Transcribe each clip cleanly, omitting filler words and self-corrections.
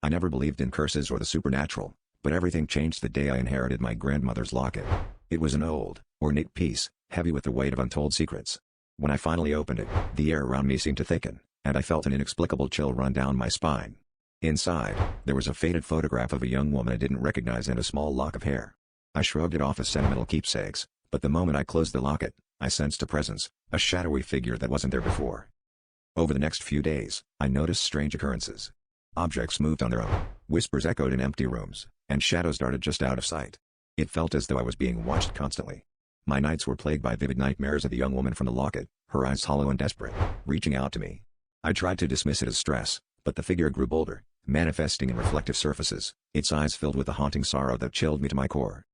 I never believed in curses or the supernatural, but everything changed the day I inherited my grandmother's locket. It was an old, ornate piece, heavy with the weight of untold secrets. When I finally opened it, the air around me seemed to thicken, and I felt an inexplicable chill run down my spine. Inside, there was a faded photograph of a young woman I didn't recognize and a small lock of hair. I shrugged it off as sentimental keepsakes, but the moment I closed the locket, I sensed a presence, a shadowy figure that wasn't there before. Over the next few days, I noticed strange occurrences. Objects moved on their own, whispers echoed in empty rooms, and shadows darted just out of sight. It felt as though I was being watched constantly. My nights were plagued by vivid nightmares of the young woman from the locket, her eyes hollow and desperate, reaching out to me. I tried to dismiss it as stress, but the figure grew bolder, manifesting in reflective surfaces, its eyes filled with a haunting sorrow that chilled me to my core.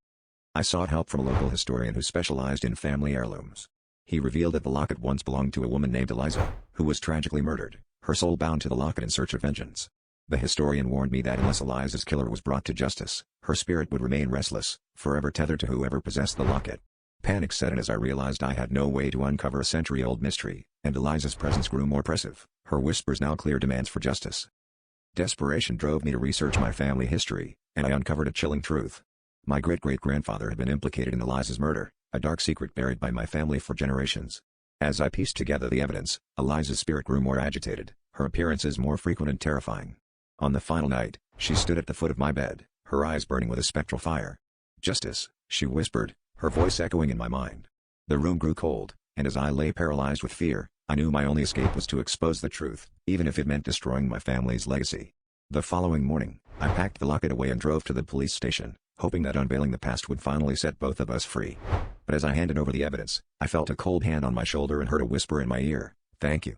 I sought help from a local historian who specialized in family heirlooms. He revealed that the locket once belonged to a woman named Eliza, who was tragically murdered, her soul bound to the locket in search of vengeance. The historian warned me that unless Eliza's killer was brought to justice, her spirit would remain restless, forever tethered to whoever possessed the locket. Panic set in as I realized I had no way to uncover a century-old mystery, and Eliza's presence grew more oppressive, her whispers now clear demands for justice. Desperation drove me to research my family history, and I uncovered a chilling truth. My great-great-grandfather had been implicated in Eliza's murder, a dark secret buried by my family for generations. As I pieced together the evidence, Eliza's spirit grew more agitated, her appearances more frequent and terrifying. On the final night, she stood at the foot of my bed, her eyes burning with a spectral fire. "Justice," she whispered, her voice echoing in my mind. The room grew cold, and as I lay paralyzed with fear, I knew my only escape was to expose the truth, even if it meant destroying my family's legacy. The following morning, I packed the locket away and drove to the police station, hoping that unveiling the past would finally set both of us free. But as I handed over the evidence, I felt a cold hand on my shoulder and heard a whisper in my ear, "Thank you."